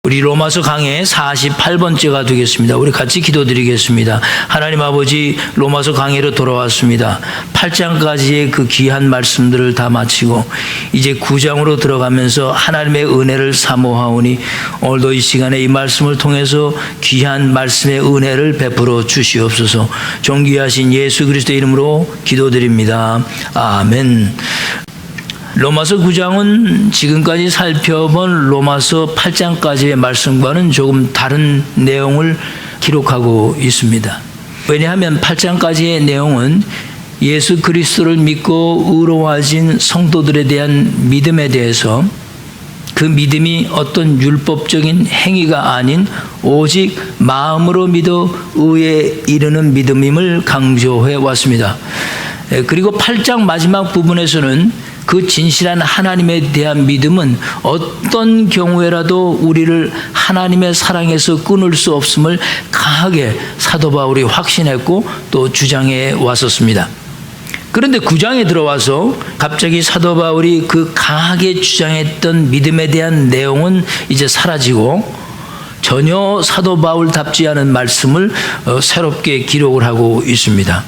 우리 로마서 강의 48번째가 되겠습니다. 우리 같이 기도드리겠습니다. 하나님 아버지, 로마서 강의로 돌아왔습니다. 8장까지의 그 귀한 말씀들을 다 마치고 이제 9장으로 들어가면서 하나님의 은혜를 사모하오니 오늘도 이 시간에 이 말씀을 통해서 귀한 말씀의 은혜를 베풀어 주시옵소서. 존귀하신 예수 그리스도의 이름으로 기도드립니다. 아멘. 로마서 9장은 지금까지 살펴본 로마서 8장까지의 말씀과는 조금 다른 내용을 기록하고 있습니다. 왜냐하면 8장까지의 내용은 예수 그리스도를 믿고 의로워진 성도들에 대한 믿음에 대해서 그 믿음이 어떤 율법적인 행위가 아닌 오직 마음으로 믿어 의에 이르는 믿음임을 강조해 왔습니다. 그리고 8장 마지막 부분에서는 그 진실한 하나님에 대한 믿음은 어떤 경우에라도 우리를 하나님의 사랑에서 끊을 수 없음을 강하게 사도 바울이 확신했고 또 주장해 왔었습니다. 그런데 9장에 들어와서 갑자기 사도 바울이 그 강하게 주장했던 믿음에 대한 내용은 이제 사라지고 전혀 사도 바울답지 않은 말씀을 새롭게 기록을 하고 있습니다.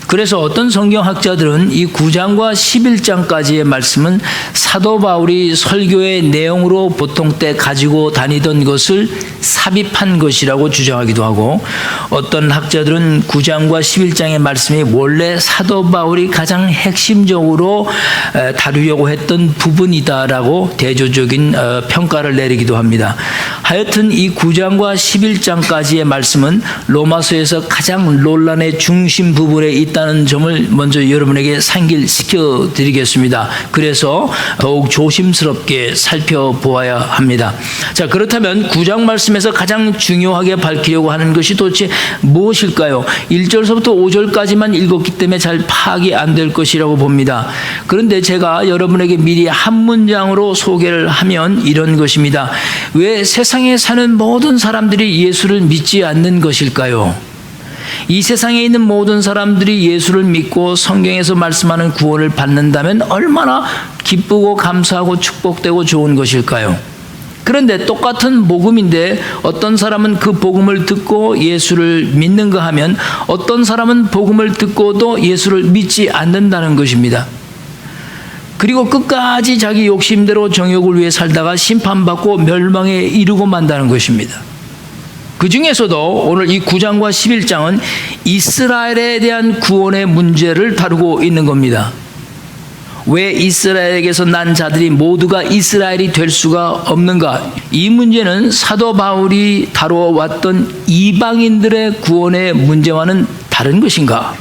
그래서 어떤 성경학자들은 이 9장과 11장까지의 말씀은 사도 바울이 설교의 내용으로 보통 때 가지고 다니던 것을 삽입한 것이라고 주장하기도 하고, 어떤 학자들은 9장과 11장의 말씀이 원래 사도 바울이 가장 핵심적으로 다루려고 했던 부분이다라고 대조적인 평가를 내리기도 합니다. 하여튼 이 9장과 11장까지의 말씀은 로마서에서 가장 논란의 중심 부분에 있다는 점을 먼저 여러분에게 상기시켜 드리겠습니다. 그래서 더욱 조심스럽게 살펴보아야 합니다. 자, 그렇다면 9장 말씀에서 가장 중요하게 밝히려고 하는 것이 도대체 무엇일까요? 1절서부터 5절까지만 읽었기 때문에 잘 파악이 안 될 것이라고 봅니다. 그런데 제가 여러분에게 미리 한 문장으로 소개를 하면 이런 것입니다. 왜 세상에 사는 모든 사람들이 예수를 믿지 않는 것일까요? 이 세상에 있는 모든 사람들이 예수를 믿고 성경에서 말씀하는 구원을 받는다면 얼마나 기쁘고 감사하고 축복되고 좋은 것일까요? 그런데 똑같은 복음인데 어떤 사람은 그 복음을 듣고 예수를 믿는가 하면 어떤 사람은 복음을 듣고도 예수를 믿지 않는다는 것입니다. 그리고 끝까지 자기 욕심대로 정욕을 위해 살다가 심판받고 멸망에 이르고 만다는 것입니다. 그 중에서도 오늘 이 9장과 11장은 이스라엘에 대한 구원의 문제를 다루고 있는 겁니다. 왜 이스라엘에게서 난 자들이 모두가 이스라엘이 될 수가 없는가? 이 문제는 사도 바울이 다루어왔던 이방인들의 구원의 문제와는 다른 것인가?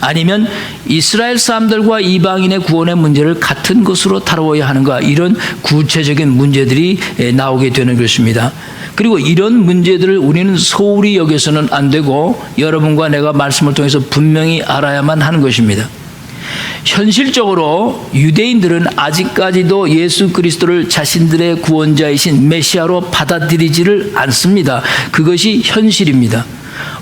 아니면 이스라엘 사람들과 이방인의 구원의 문제를 같은 것으로 다루어야 하는가? 이런 구체적인 문제들이 나오게 되는 것입니다. 그리고 이런 문제들을 우리는 소홀히 여겨서는 안 되고 여러분과 내가 말씀을 통해서 분명히 알아야만 하는 것입니다. 현실적으로 유대인들은 아직까지도 예수 그리스도를 자신들의 구원자이신 메시아로 받아들이지를 않습니다. 그것이 현실입니다.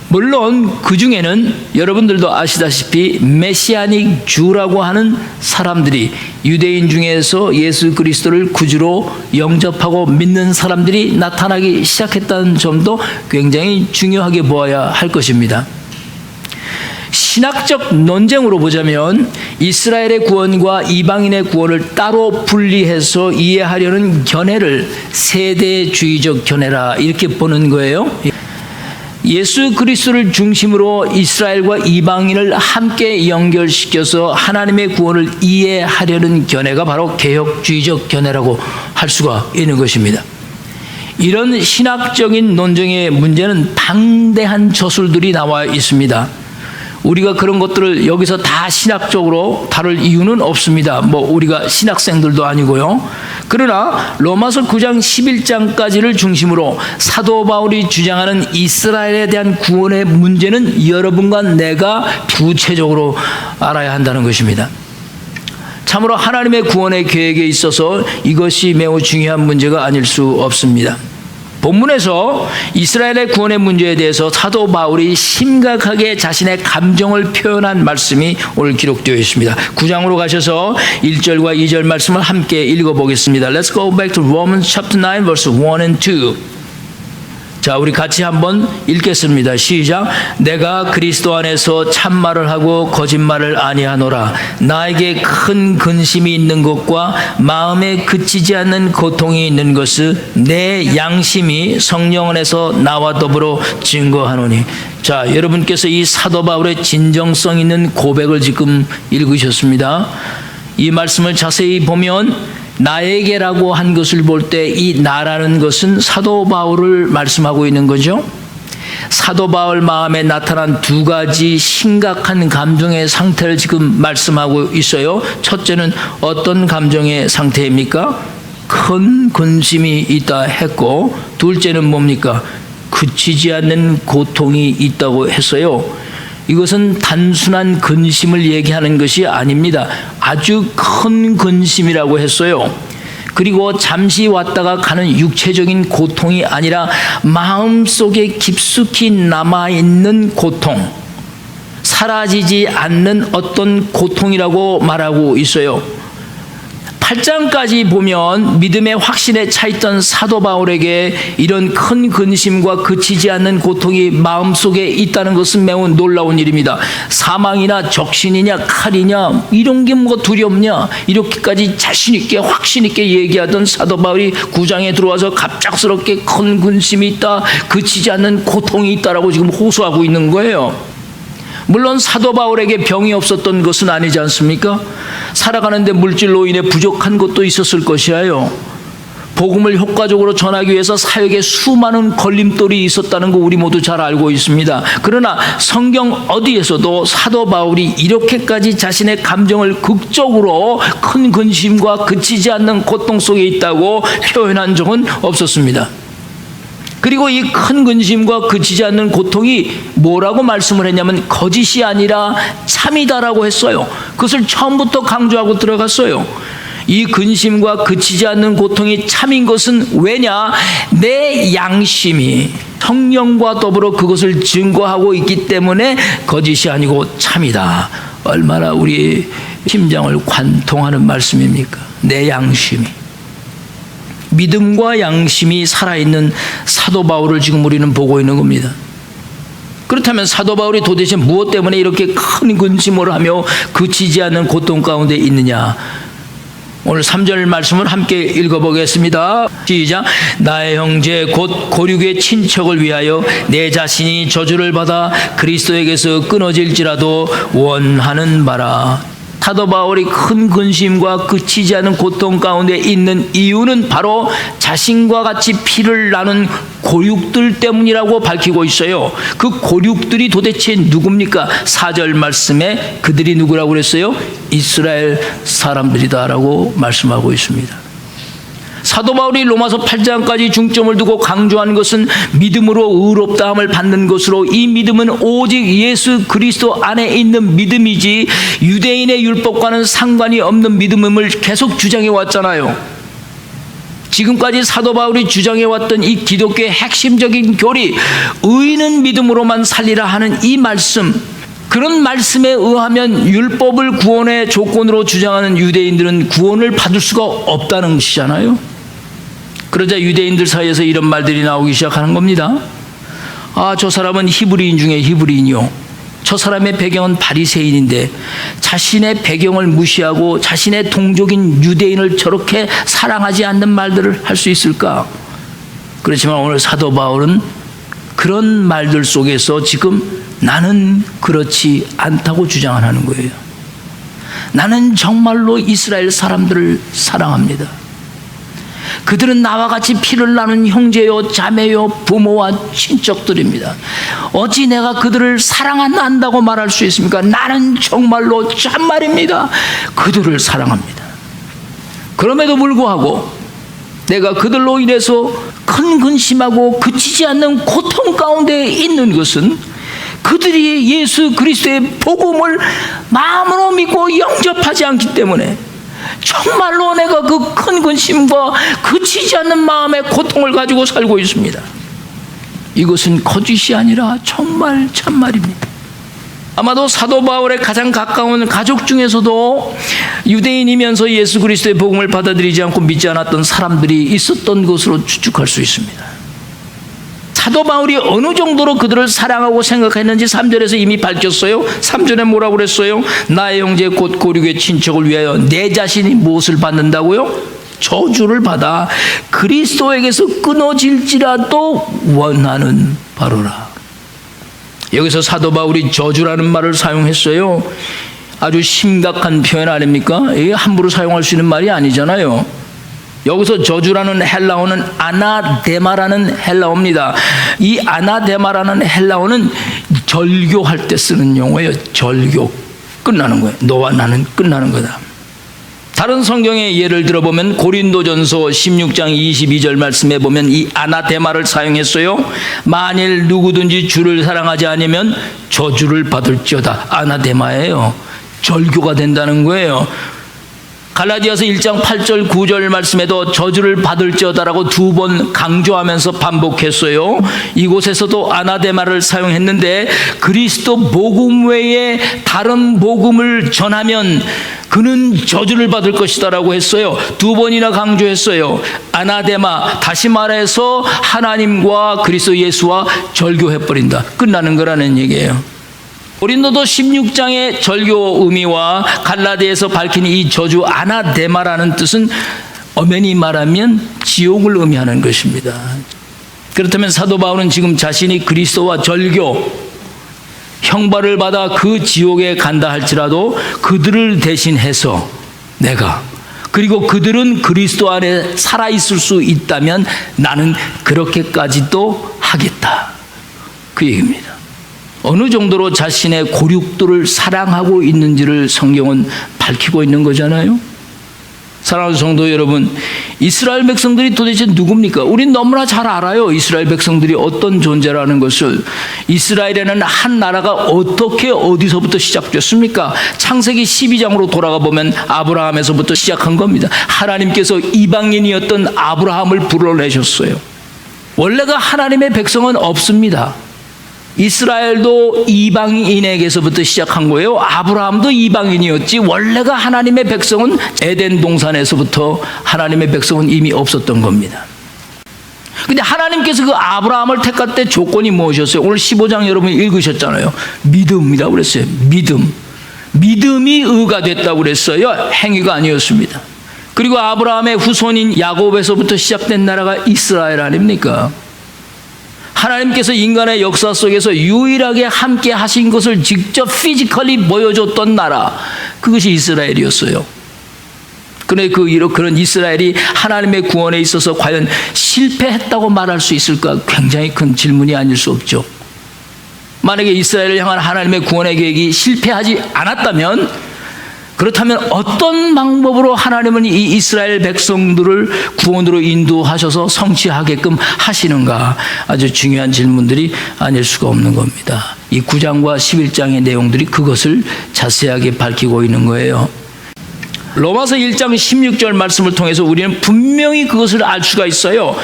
물론 그 중에는 여러분들도 아시다시피 메시아닉 주라고 하는 사람들이, 유대인 중에서 예수 그리스도를 구주로 영접하고 믿는 사람들이 나타나기 시작했다는 점도 굉장히 중요하게 보아야 할 것입니다. 신학적 논쟁으로 보자면 이스라엘의 구원과 이방인의 구원을 따로 분리해서 이해하려는 견해를 세대주의적 견해라 이렇게 보는 거예요. 예수 그리스도를 중심으로 이스라엘과 이방인을 함께 연결시켜서 하나님의 구원을 이해하려는 견해가 바로 개혁주의적 견해라고 할 수가 있는 것입니다. 이런 신학적인 논쟁의 문제는 방대한 저술들이 나와 있습니다. 우리가 그런 것들을 여기서 다 신학적으로 다룰 이유는 없습니다. 우리가 신학생들도 아니고요. 그러나 로마서 9장 11장까지를 중심으로 사도 바울이 주장하는 이스라엘에 대한 구원의 문제는 여러분과 내가 구체적으로 알아야 한다는 것입니다. 참으로 하나님의 구원의 계획에 있어서 이것이 매우 중요한 문제가 아닐 수 없습니다. 본문에서 이스라엘의 구원의 문제에 대해서 사도 바울이 심각하게 자신의 감정을 표현한 말씀이 오늘 기록되어 있습니다. 9장으로 가셔서 1절과 2절 말씀을 함께 읽어보겠습니다. Let's go back to Romans chapter 9 verse 1 and 2. 자, 우리 같이 한번 읽겠습니다. 시작. 내가 그리스도 안에서 참말을 하고 거짓말을 아니하노라. 나에게 큰 근심이 있는 것과 마음에 그치지 않는 고통이 있는 것은 내 양심이 성령 안에서 나와 더불어 증거하노니. 자, 여러분께서 이 사도 바울의 진정성 있는 고백을 지금 읽으셨습니다. 이 말씀을 자세히 보면 나에게라고 한 것을 볼 때 이 나라는 것은 사도 바울을 말씀하고 있는 거죠. 사도 바울 마음에 나타난 두 가지 심각한 감정의 상태를 지금 말씀하고 있어요. 첫째는 어떤 감정의 상태입니까? 큰 근심이 있다 했고, 둘째는 뭡니까? 그치지 않는 고통이 있다고 했어요. 이것은 단순한 근심을 얘기하는 것이 아닙니다. 아주 큰 근심이라고 했어요. 그리고 잠시 왔다가 가는 육체적인 고통이 아니라 마음속에 깊숙이 남아있는 고통, 사라지지 않는 어떤 고통이라고 말하고 있어요. 8장까지 보면 믿음의 확신에 차있던 사도 바울에게 이런 큰 근심과 그치지 않는 고통이 마음속에 있다는 것은 매우 놀라운 일입니다. 사망이나 적신이냐 칼이냐 이런 게 뭐가 두렵냐, 이렇게까지 자신 있게 확신 있게 얘기하던 사도 바울이 9장에 들어와서 갑작스럽게 큰 근심이 있다, 그치지 않는 고통이 있다라고 지금 호소하고 있는 거예요. 물론 사도 바울에게 병이 없었던 것은 아니지 않습니까? 살아가는데 물질로 인해 부족한 것도 있었을 것이에요. 복음을 효과적으로 전하기 위해서 사역에 수많은 걸림돌이 있었다는 거 우리 모두 잘 알고 있습니다. 그러나 성경 어디에서도 사도 바울이 이렇게까지 자신의 감정을 극적으로 큰 근심과 그치지 않는 고통 속에 있다고 표현한 적은 없었습니다. 그리고 이 큰 근심과 그치지 않는 고통이 뭐라고 말씀을 했냐면 거짓이 아니라 참이다라고 했어요. 그것을 처음부터 강조하고 들어갔어요. 이 근심과 그치지 않는 고통이 참인 것은 왜냐? 내 양심이 성령과 더불어 그것을 증거하고 있기 때문에 거짓이 아니고 참이다. 얼마나 우리 심장을 관통하는 말씀입니까? 내 양심이. 믿음과 양심이 살아있는 사도 바울을 지금 우리는 보고 있는 겁니다. 그렇다면 사도 바울이 도대체 무엇 때문에 이렇게 큰 근심을 하며 그치지 않는 고통 가운데 있느냐? 오늘 3절 말씀을 함께 읽어보겠습니다. 시작. 나의 형제 곧 고륙의 친척을 위하여 내 자신이 저주를 받아 그리스도에게서 끊어질지라도 원하는 바라. 사도 바울이 큰 근심과 그치지 않은 고통 가운데 있는 이유는 바로 자신과 같이 피를 나눈 고육들 때문이라고 밝히고 있어요. 그 고육들이 도대체 누굽니까? 4절 말씀에 그들이 누구라고 그랬어요? 이스라엘 사람들이다라고 말씀하고 있습니다. 사도 바울이 로마서 8장까지 중점을 두고 강조한 것은 믿음으로 의롭다함을 받는 것으로, 이 믿음은 오직 예수 그리스도 안에 있는 믿음이지 유대인의 율법과는 상관이 없는 믿음임을 계속 주장해 왔잖아요. 지금까지 사도 바울이 주장해 왔던 이 기독교의 핵심적인 교리, 의인은 믿음으로만 살리라 하는 이 말씀, 그런 말씀에 의하면 율법을 구원의 조건으로 주장하는 유대인들은 구원을 받을 수가 없다는 것이잖아요. 그러자 유대인들 사이에서 이런 말들이 나오기 시작하는 겁니다. 아, 저 사람은 히브리인 중에 히브리인이요, 저 사람의 배경은 바리새인인데 자신의 배경을 무시하고 자신의 동족인 유대인을 저렇게 사랑하지 않는 말들을 할 수 있을까? 그렇지만 오늘 사도 바울은 그런 말들 속에서 지금 나는 그렇지 않다고 주장하는 거예요. 나는 정말로 이스라엘 사람들을 사랑합니다. 그들은 나와 같이 피를 나눈 형제요 자매요 부모와 친척들입니다. 어찌 내가 그들을 사랑한다고 말할 수 있습니까? 나는 정말로 참말입니다. 그들을 사랑합니다. 그럼에도 불구하고 내가 그들로 인해서 큰 근심하고 그치지 않는 고통 가운데 있는 것은 그들이 예수 그리스도의 복음을 마음으로 믿고 영접하지 않기 때문에, 정말로 내가 그 큰 근심과 그치지 않는 마음의 고통을 가지고 살고 있습니다. 이것은 거짓이 아니라 정말 참말입니다. 아마도 사도 바울의 가장 가까운 가족 중에서도 유대인이면서 예수 그리스도의 복음을 받아들이지 않고 믿지 않았던 사람들이 있었던 것으로 추측할 수 있습니다. 사도 바울이 어느 정도로 그들을 사랑하고 생각했는지 3절에서 이미 밝혔어요. 3절에 뭐라고 그랬어요? 나의 형제 곧 고륙의 친척을 위하여 내 자신이 무엇을 받는다고요? 저주를 받아 그리스도에게서 끊어질지라도 원하는 바로라. 여기서 사도 바울이 저주라는 말을 사용했어요. 아주 심각한 표현 아닙니까? 이게 함부로 사용할 수 있는 말이 아니잖아요. 여기서 저주라는 헬라어는 아나데마라는 헬라어입니다. 이 아나데마라는 헬라어는 절교할 때 쓰는 용어예요. 절교. 끝나는 거예요. 너와 나는 끝나는 거다. 다른 성경의 예를 들어보면 고린도전서 16장 22절 말씀에 보면 이 아나데마를 사용했어요. 만일 누구든지 주를 사랑하지 않으면 저주를 받을지어다. 아나데마예요. 절교가 된다는 거예요. 갈라디아서 1장 8절 9절 말씀에도 저주를 받을지어다라고 2번 강조하면서 반복했어요. 이곳에서도 아나데마를 사용했는데 그리스도 복음 외에 다른 복음을 전하면 그는 저주를 받을 것이다라고 했어요. 2번이나 강조했어요. 아나데마, 다시 말해서 하나님과 그리스도 예수와 절교해버린다. 끝나는 거라는 얘기예요. 고린도도 16장의 절교 의미와 갈라디아에서 밝힌 이 저주 아나데마라는 뜻은 엄연히 말하면 지옥을 의미하는 것입니다. 그렇다면 사도 바울은 지금 자신이 그리스도와 절교, 형벌을 받아 그 지옥에 간다 할지라도 그들을 대신해서 내가, 그리고 그들은 그리스도 안에 살아있을 수 있다면 나는 그렇게까지도 하겠다. 그 얘기입니다. 어느 정도로 자신의 고륙들을 사랑하고 있는지를 성경은 밝히고 있는 거잖아요. 사랑하는 성도 여러분, 이스라엘 백성들이 도대체 누굽니까? 우린 너무나 잘 알아요. 이스라엘 백성들이 어떤 존재라는 것을. 이스라엘에는 한 나라가 어떻게 어디서부터 시작됐습니까? 창세기 12장으로 돌아가 보면 아브라함에서부터 시작한 겁니다. 하나님께서 이방인이었던 아브라함을 불러내셨어요. 원래가 하나님의 백성은 없습니다. 이스라엘도 이방인에게서부터 시작한 거예요. 아브라함도 이방인이었지 원래가 하나님의 백성은 에덴 동산에서부터 하나님의 백성은 이미 없었던 겁니다. 근데 하나님께서 그 아브라함을 택할 때 조건이 무엇이었어요? 오늘 15장 여러분이 읽으셨잖아요. 믿음이라고 그랬어요. 믿음이 의가 됐다고 그랬어요. 행위가 아니었습니다. 그리고 아브라함의 후손인 야곱에서부터 시작된 나라가 이스라엘 아닙니까? 하나님께서 인간의 역사 속에서 유일하게 함께 하신 것을 직접 피지컬리 보여줬던 나라, 그것이 이스라엘이었어요. 그런데 그런 이스라엘이 하나님의 구원에 있어서 과연 실패했다고 말할 수 있을까? 굉장히 큰 질문이 아닐 수 없죠. 만약에 이스라엘을 향한 하나님의 구원의 계획이 실패하지 않았다면, 그렇다면 어떤 방법으로 하나님은 이 이스라엘 백성들을 구원으로 인도하셔서 성취하게끔 하시는가? 아주 중요한 질문들이 아닐 수가 없는 겁니다. 이 9장과 11장의 내용들이 그것을 자세하게 밝히고 있는 거예요. 로마서 1장 16절 말씀을 통해서 우리는 분명히 그것을 알 수가 있어요.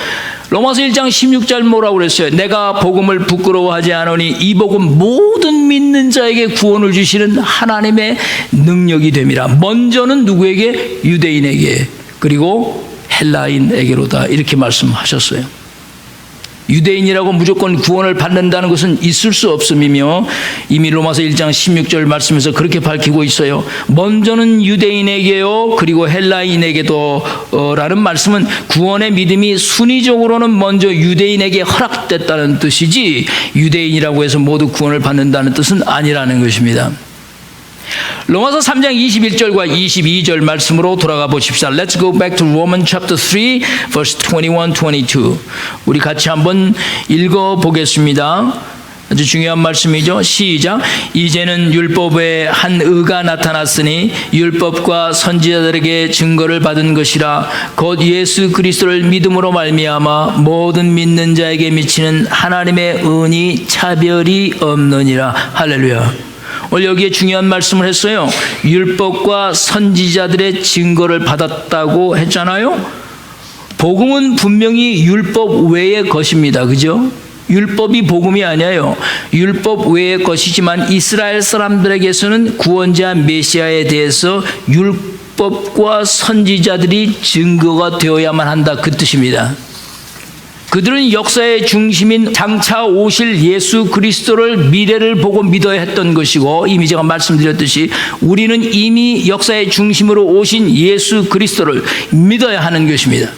로마서 1장 16절 뭐라고 그랬어요? 내가 복음을 부끄러워하지 않으니 이 복음 모든 믿는 자에게 구원을 주시는 하나님의 능력이 됨이라. 먼저는 누구에게? 유대인에게, 그리고 헬라인에게로다. 이렇게 말씀하셨어요. 유대인이라고 무조건 구원을 받는다는 것은 있을 수 없음이며 이미 로마서 1장 16절 말씀에서 그렇게 밝히고 있어요. 먼저는 유대인에게요, 그리고 헬라인에게도 라는 말씀은 구원의 믿음이 순위적으로는 먼저 유대인에게 허락됐다는 뜻이지 유대인이라고 해서 모두 구원을 받는다는 뜻은 아니라는 것입니다. 로마서 3장 21절과 22절 말씀으로 돌아가 보십시다. Let's go back to Romans chapter 3 verse 21-22. 우리 같이 한번 읽어보겠습니다. 아주 중요한 말씀이죠. 시작. 이제는 율법에 한 의가 나타났으니 율법과 선지자들에게 증거를 받은 것이라 곧 예수 그리스도를 믿음으로 말미암아 모든 믿는 자에게 미치는 하나님의 은이 차별이 없느니라. 할렐루야. 오늘 여기에 중요한 말씀을 했어요. 율법과 선지자들의 증거를 받았다고 했잖아요. 복음은 분명히 율법 외의 것입니다. 그죠? 율법이 복음이 아니에요. 율법 외의 것이지만 이스라엘 사람들에게서는 구원자 메시아에 대해서 율법과 선지자들이 증거가 되어야만 한다, 그 뜻입니다. 그들은 역사의 중심인 장차 오실 예수 그리스도를 미래를 보고 믿어야 했던 것이고, 이미 제가 말씀드렸듯이 우리는 이미 역사의 중심으로 오신 예수 그리스도를 믿어야 하는 것입니다.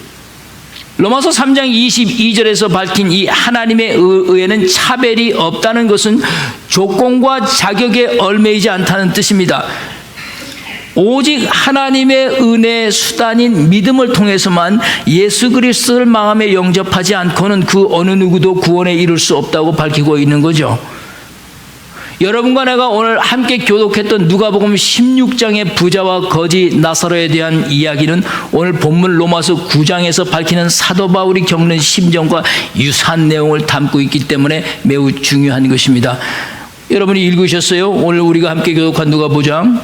로마서 3장 22절에서 밝힌 이 하나님의 의에는 차별이 없다는 것은 조건과 자격에 얽매이지 않다는 뜻입니다. 오직 하나님의 은혜의 수단인 믿음을 통해서만 예수 그리스도를 마음에 영접하지 않고는 그 어느 누구도 구원에 이를 수 없다고 밝히고 있는 거죠. 여러분과 내가 오늘 함께 교독했던 누가복음 16장의 부자와 거지 나사로에 대한 이야기는 오늘 본문 로마서 9장에서 밝히는 사도 바울이 겪는 심정과 유사한 내용을 담고 있기 때문에 매우 중요한 것입니다. 여러분이 읽으셨어요? 오늘 우리가 함께 교독한 누가복음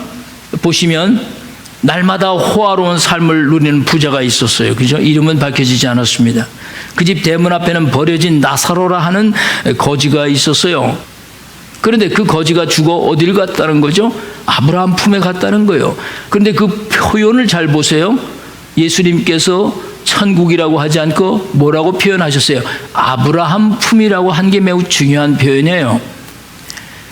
보시면 날마다 호화로운 삶을 누리는 부자가 있었어요. 그죠? 이름은 밝혀지지 않았습니다. 그 집 대문 앞에는 버려진 나사로라 하는 거지가 있었어요. 그런데 그 거지가 죽어 어딜 갔다는 거죠? 아브라함 품에 갔다는 거예요. 그런데 그 표현을 잘 보세요. 예수님께서 천국이라고 하지 않고 뭐라고 표현하셨어요? 아브라함 품이라고 한 게 매우 중요한 표현이에요.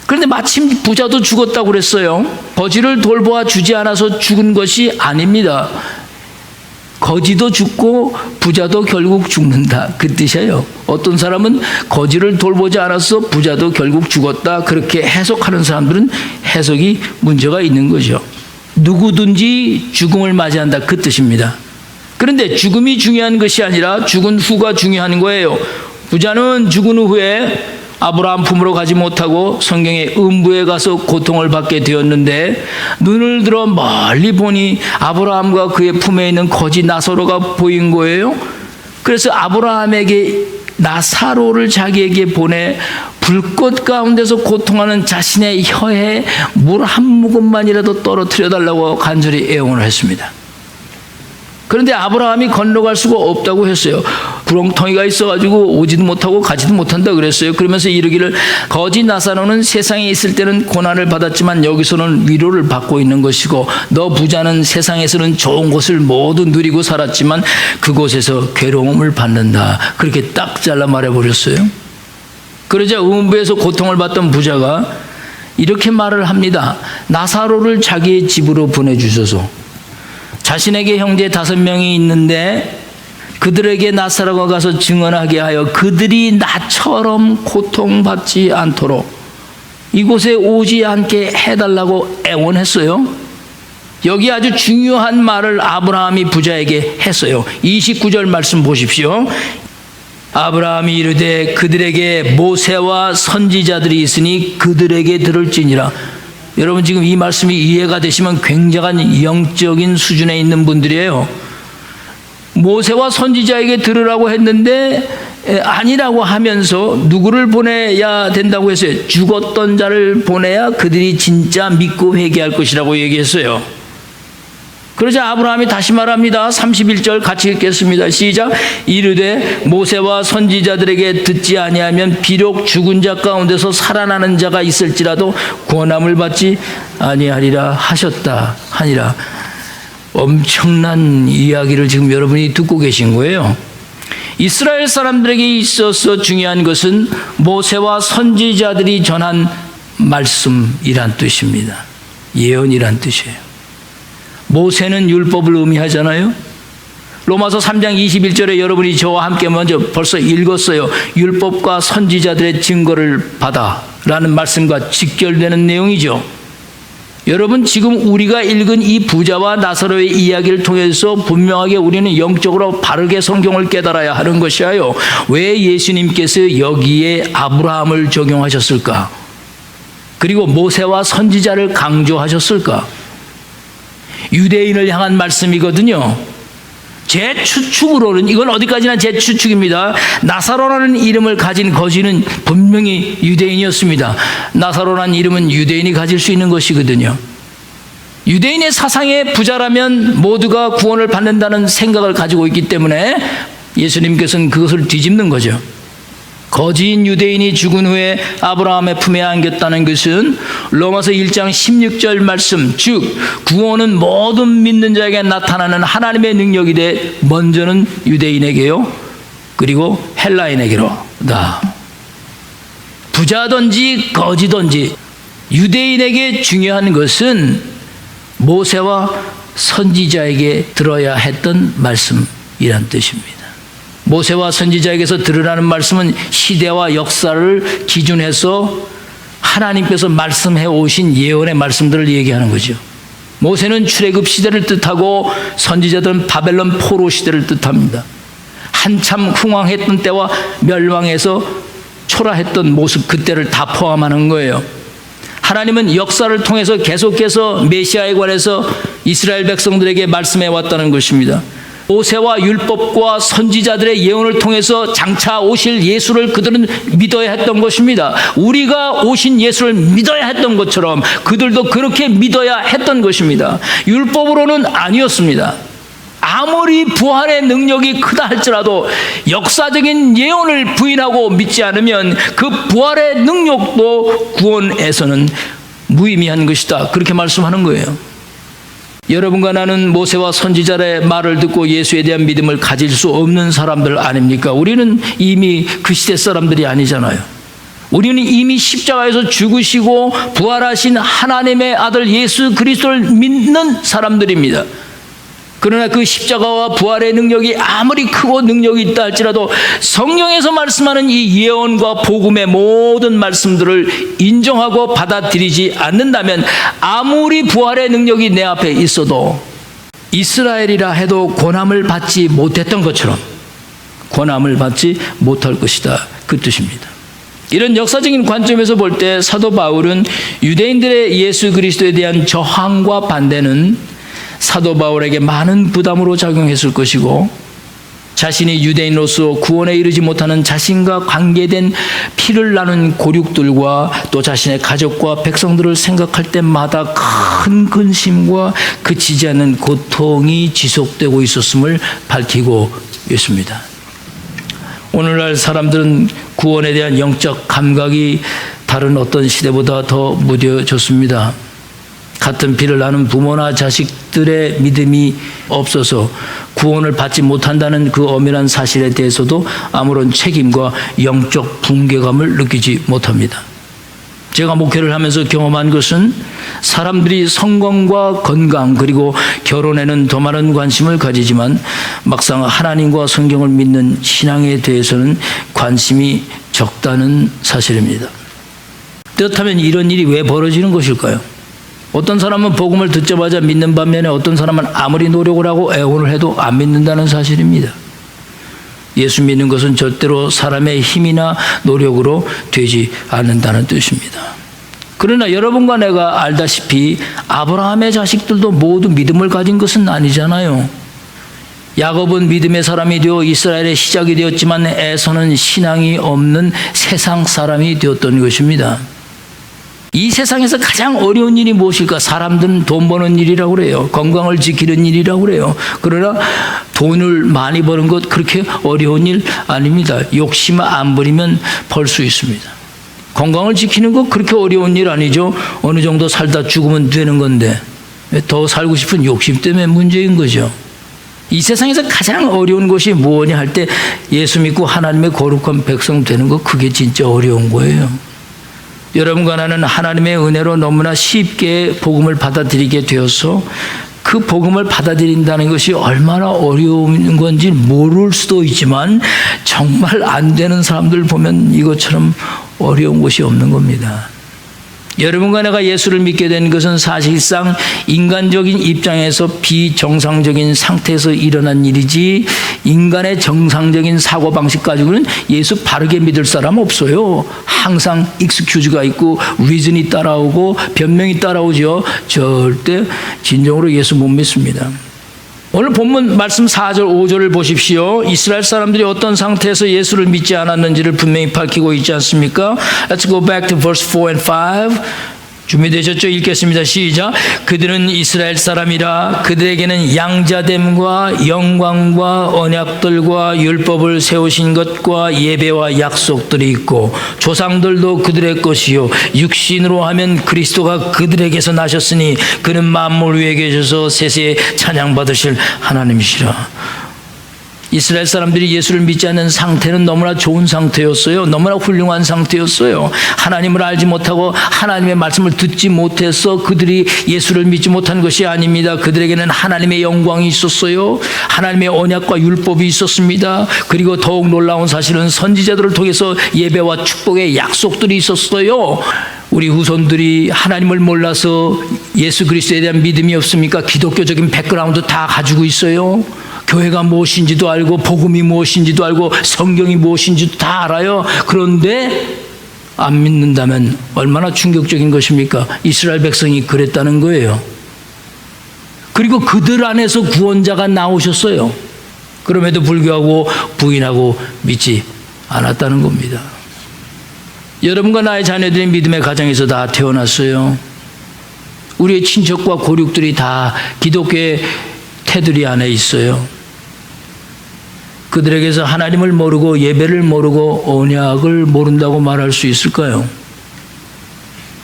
그런데 마침 부자도 죽었다고 그랬어요. 거지를 돌보아 주지 않아서 죽은 것이 아닙니다. 거지도 죽고 부자도 결국 죽는다, 그 뜻이에요. 어떤 사람은 거지를 돌보지 않아서 부자도 결국 죽었다, 그렇게 해석하는 사람들은 해석이 문제가 있는 거죠. 누구든지 죽음을 맞이한다, 그 뜻입니다. 그런데 죽음이 중요한 것이 아니라 죽은 후가 중요한 거예요. 부자는 죽은 후에 아브라함 품으로 가지 못하고 성경의 음부에 가서 고통을 받게 되었는데, 눈을 들어 멀리 보니 아브라함과 그의 품에 있는 거지 나사로가 보인 거예요. 그래서 아브라함에게 나사로를 자기에게 보내 불꽃 가운데서 고통하는 자신의 혀에 물 한 모금만이라도 떨어뜨려 달라고 간절히 애원을 했습니다. 그런데 아브라함이 건너갈 수가 없다고 했어요. 구렁텅이가 있어가지고 오지도 못하고 가지도 못한다 그랬어요. 그러면서 이르기를, 거지 나사로는 세상에 있을 때는 고난을 받았지만 여기서는 위로를 받고 있는 것이고, 너 부자는 세상에서는 좋은 것을 모두 누리고 살았지만 그곳에서 괴로움을 받는다. 그렇게 딱 잘라 말해버렸어요. 그러자 음부에서 고통을 받던 부자가 이렇게 말을 합니다. 나사로를 자기의 집으로 보내주셔서 자신에게 형제 5명이 있는데 그들에게 나사로가 가서 증언하게 하여 그들이 나처럼 고통받지 않도록 이곳에 오지 않게 해달라고 애원했어요. 여기 아주 중요한 말을 아브라함이 부자에게 했어요. 29절 말씀 보십시오. 아브라함이 이르되 그들에게 모세와 선지자들이 있으니 그들에게 들을지니라. 여러분 지금 이 말씀이 이해가 되시면 굉장한 영적인 수준에 있는 분들이에요. 모세와 선지자에게 들으라고 했는데 아니라고 하면서 누구를 보내야 된다고 했어요? 죽었던 자를 보내야 그들이 진짜 믿고 회개할 것이라고 얘기했어요. 그러자 아브라함이 다시 말합니다. 31절 같이 읽겠습니다. 시작. 이르되 모세와 선지자들에게 듣지 아니하면 비록 죽은 자 가운데서 살아나는 자가 있을지라도 구원함을 받지 아니하리라 하셨다 하니라. 엄청난 이야기를 지금 여러분이 듣고 계신 거예요. 이스라엘 사람들에게 있어서 중요한 것은 모세와 선지자들이 전한 말씀이란 뜻입니다. 예언이란 뜻이에요. 모세는 율법을 의미하잖아요. 로마서 3장 21절에 여러분이 저와 함께 먼저 벌써 읽었어요. 율법과 선지자들의 증거를 받아 라는 말씀과 직결되는 내용이죠. 여러분 지금 우리가 읽은 이 부자와 나사로의 이야기를 통해서 분명하게 우리는 영적으로 바르게 성경을 깨달아야 하는 것이에요. 왜 예수님께서 여기에 아브라함을 적용하셨을까? 그리고 모세와 선지자를 강조하셨을까? 유대인을 향한 말씀이거든요. 제 추측으로는 이건 어디까지나 제 추측입니다. 나사로라는 이름을 가진 거지는 분명히 유대인이었습니다. 나사로라는 이름은 유대인이 가질 수 있는 것이거든요. 유대인의 사상에 부자라면 모두가 구원을 받는다는 생각을 가지고 있기 때문에 예수님께서는 그것을 뒤집는 거죠. 거지인 유대인이 죽은 후에 아브라함의 품에 안겼다는 것은 로마서 1장 16절 말씀, 즉 구원은 모든 믿는 자에게 나타나는 하나님의 능력이되 먼저는 유대인에게요, 그리고 헬라인에게로다. 부자든지 거지든지 유대인에게 중요한 것은 모세와 선지자에게 들어야 했던 말씀이란 뜻입니다. 모세와 선지자에게서 들으라는 말씀은 시대와 역사를 기준해서 하나님께서 말씀해 오신 예언의 말씀들을 얘기하는 거죠. 모세는 출애굽 시대를 뜻하고 선지자들은 바벨론 포로 시대를 뜻합니다. 한참 흥왕했던 때와 멸망해서 초라했던 모습, 그때를 다 포함하는 거예요. 하나님은 역사를 통해서 계속해서 메시아에 관해서 이스라엘 백성들에게 말씀해 왔다는 것입니다. 모세와 율법과 선지자들의 예언을 통해서 장차 오실 예수를 그들은 믿어야 했던 것입니다. 우리가 오신 예수를 믿어야 했던 것처럼 그들도 그렇게 믿어야 했던 것입니다. 율법으로는 아니었습니다. 아무리 부활의 능력이 크다 할지라도 역사적인 예언을 부인하고 믿지 않으면 그 부활의 능력도 구원에서는 무의미한 것이다, 그렇게 말씀하는 거예요. 여러분과 나는 모세와 선지자의 말을 듣고 예수에 대한 믿음을 가질 수 없는 사람들 아닙니까? 우리는 이미 그 시대 사람들이 아니잖아요. 우리는 이미 십자가에서 죽으시고 부활하신 하나님의 아들 예수 그리스도를 믿는 사람들입니다. 그러나 그 십자가와 부활의 능력이 아무리 크고 능력이 있다 할지라도 성경에서 말씀하는 이 예언과 복음의 모든 말씀들을 인정하고 받아들이지 않는다면 아무리 부활의 능력이 내 앞에 있어도 이스라엘이라 해도 고난을 받지 못했던 것처럼 고난을 받지 못할 것이다, 그 뜻입니다. 이런 역사적인 관점에서 볼 때 사도 바울은 유대인들의 예수 그리스도에 대한 저항과 반대는 사도 바울에게 많은 부담으로 작용했을 것이고, 자신이 유대인으로서 구원에 이르지 못하는 자신과 관계된 피를 나눈 고륙들과 또 자신의 가족과 백성들을 생각할 때마다 큰 근심과 그치지 않는 고통이 지속되고 있었음을 밝히고 있습니다. 오늘날 사람들은 구원에 대한 영적 감각이 다른 어떤 시대보다 더 무뎌졌습니다. 같은 피를 나눈 부모나 자식들의 믿음이 없어서 구원을 받지 못한다는 그 엄연한 사실에 대해서도 아무런 책임과 영적 붕괴감을 느끼지 못합니다. 제가 목회를 하면서 경험한 것은 사람들이 성공과 건강 그리고 결혼에는 더 많은 관심을 가지지만 막상 하나님과 성경을 믿는 신앙에 대해서는 관심이 적다는 사실입니다. 그렇다면 이런 일이 왜 벌어지는 것일까요? 어떤 사람은 복음을 듣자마자 믿는 반면에 어떤 사람은 아무리 노력을 하고 애원을 해도 안 믿는다는 사실입니다. 예수 믿는 것은 절대로 사람의 힘이나 노력으로 되지 않는다는 뜻입니다. 그러나 여러분과 내가 알다시피 아브라함의 자식들도 모두 믿음을 가진 것은 아니잖아요. 야곱은 믿음의 사람이 되어 이스라엘의 시작이 되었지만 에서는 신앙이 없는 세상 사람이 되었던 것입니다. 이 세상에서 가장 어려운 일이 무엇일까? 사람들은 돈 버는 일이라고 그래요. 건강을 지키는 일이라고 그래요. 그러나 돈을 많이 버는 것 그렇게 어려운 일 아닙니다. 욕심 안 부리면 벌 수 있습니다. 건강을 지키는 것 그렇게 어려운 일 아니죠. 어느 정도 살다 죽으면 되는 건데 더 살고 싶은 욕심 때문에 문제인 거죠. 이 세상에서 가장 어려운 것이 무엇이냐 할 때 예수 믿고 하나님의 거룩한 백성 되는 것, 그게 진짜 어려운 거예요. 여러분과 나는 하나님의 은혜로 너무나 쉽게 복음을 받아들이게 되어서 그 복음을 받아들인다는 것이 얼마나 어려운 건지 모를 수도 있지만 정말 안 되는 사람들 보면 이것처럼 어려운 것이 없는 겁니다. 여러분과 내가 예수를 믿게 된 것은 사실상 인간적인 입장에서 비정상적인 상태에서 일어난 일이지 인간의 정상적인 사고방식 가지고는 예수 바르게 믿을 사람 없어요. 항상 익스큐즈가 있고 리즌이 따라오고 변명이 따라오죠. 절대 진정으로 예수 못 믿습니다. 오늘 본문 말씀 4절 5절을 보십시오. 이스라엘 사람들이 어떤 상태에서 예수를 믿지 않았는지를 분명히 밝히고 있지 않습니까? Let's go back to verse 4 and 5. 준비되셨죠? 읽겠습니다. 시작. 그들은 이스라엘 사람이라 그들에게는 양자됨과 영광과 언약들과 율법을 세우신 것과 예배와 약속들이 있고 조상들도 그들의 것이요 육신으로 하면 그리스도가 그들에게서 나셨으니 그는 만물 위에 계셔서 세세에 찬양받으실 하나님이시라. 이스라엘 사람들이 예수를 믿지 않는 상태는 너무나 좋은 상태였어요. 너무나 훌륭한 상태였어요. 하나님을 알지 못하고 하나님의 말씀을 듣지 못해서 그들이 예수를 믿지 못한 것이 아닙니다. 그들에게는 하나님의 영광이 있었어요. 하나님의 언약과 율법이 있었습니다. 그리고 더욱 놀라운 사실은 선지자들을 통해서 예배와 축복의 약속들이 있었어요. 우리 후손들이 하나님을 몰라서 예수 그리스도에 대한 믿음이 없습니까? 기독교적인 백그라운드 다 가지고 있어요. 교회가 무엇인지도 알고 복음이 무엇인지도 알고 성경이 무엇인지도 다 알아요. 그런데 안 믿는다면 얼마나 충격적인 것입니까? 이스라엘 백성이 그랬다는 거예요. 그리고 그들 안에서 구원자가 나오셨어요. 그럼에도 불구하고 부인하고 믿지 않았다는 겁니다. 여러분과 나의 자녀들이 믿음의 가정에서 다 태어났어요. 우리의 친척과 고륙들이 다 기독교의 테두리 안에 있어요. 그들에게서 하나님을 모르고 예배를 모르고 언약을 모른다고 말할 수 있을까요?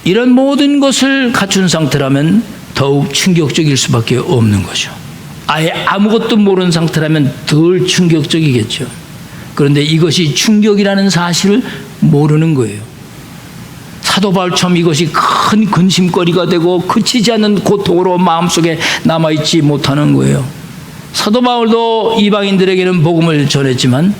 이런 모든 것을 갖춘 상태라면 더욱 충격적일 수밖에 없는 거죠. 아예 아무것도 모르는 상태라면 덜 충격적이겠죠. 그런데 이것이 충격이라는 사실을 모르는 거예요. 사도 바울처럼 이것이 큰 근심거리가 되고 그치지 않는 고통으로 마음속에 남아있지 못하는 거예요. 사도 바울도 이방인들에게는 복음을 전했지만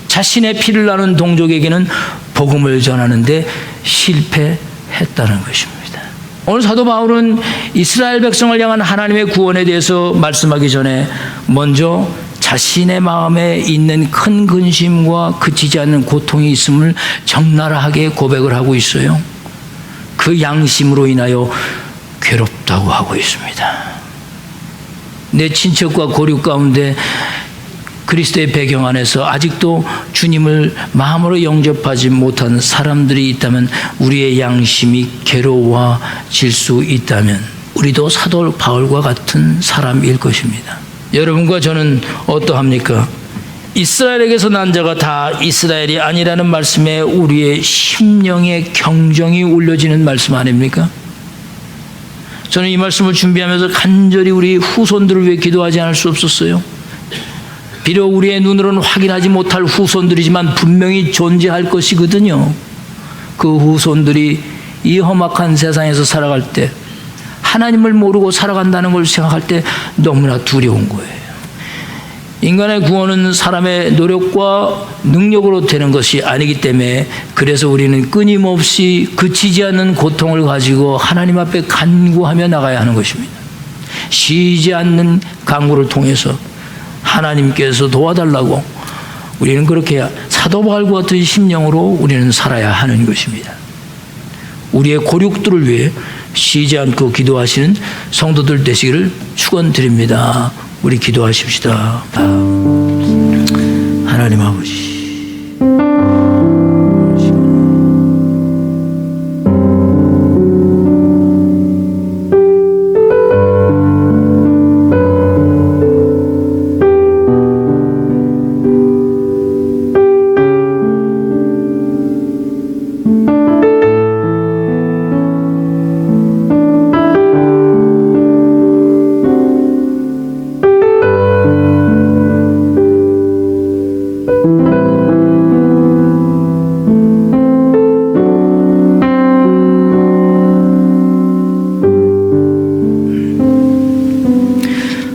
자신의 피를 나눈 동족에게는 복음을 전하는데 실패했다는 것입니다. 오늘 사도 바울은 이스라엘 백성을 향한 하나님의 구원에 대해서 말씀하기 전에 먼저 자신의 마음에 있는 큰 근심과 그치지 않는 고통이 있음을 적나라하게 고백을 하고 있어요. 그 양심으로 인하여 괴롭다고 하고 있습니다. 내 친척과 고륙 가운데 그리스도의 배경 안에서 아직도 주님을 마음으로 영접하지 못한 사람들이 있다면 우리의 양심이 괴로워질 수 있다면 우리도 사도 바울과 같은 사람일 것입니다. 여러분과 저는 어떠합니까? 이스라엘에게서 난 자가 다 이스라엘이 아니라는 말씀에 우리의 심령의 경정이 울려지는 말씀 아닙니까? 저는 이 말씀을 준비하면서 간절히 우리 후손들을 위해 기도하지 않을 수 없었어요. 비록 우리의 눈으로는 확인하지 못할 후손들이지만 분명히 존재할 것이거든요. 그 후손들이 이 험악한 세상에서 살아갈 때 하나님을 모르고 살아간다는 걸 생각할 때 너무나 두려운 거예요. 인간의 구원은 사람의 노력과 능력으로 되는 것이 아니기 때문에 그래서 우리는 끊임없이 그치지 않는 고통을 가지고 하나님 앞에 간구하며 나가야 하는 것입니다. 쉬지 않는 간구를 통해서 하나님께서 도와달라고 우리는 그렇게 사도 바울과 같은 심령으로 우리는 살아야 하는 것입니다. 우리의 고륙들을 위해 쉬지 않고 기도하시는 성도들 되시기를 축원드립니다. 우리 기도하십시다. 하나님 아버지,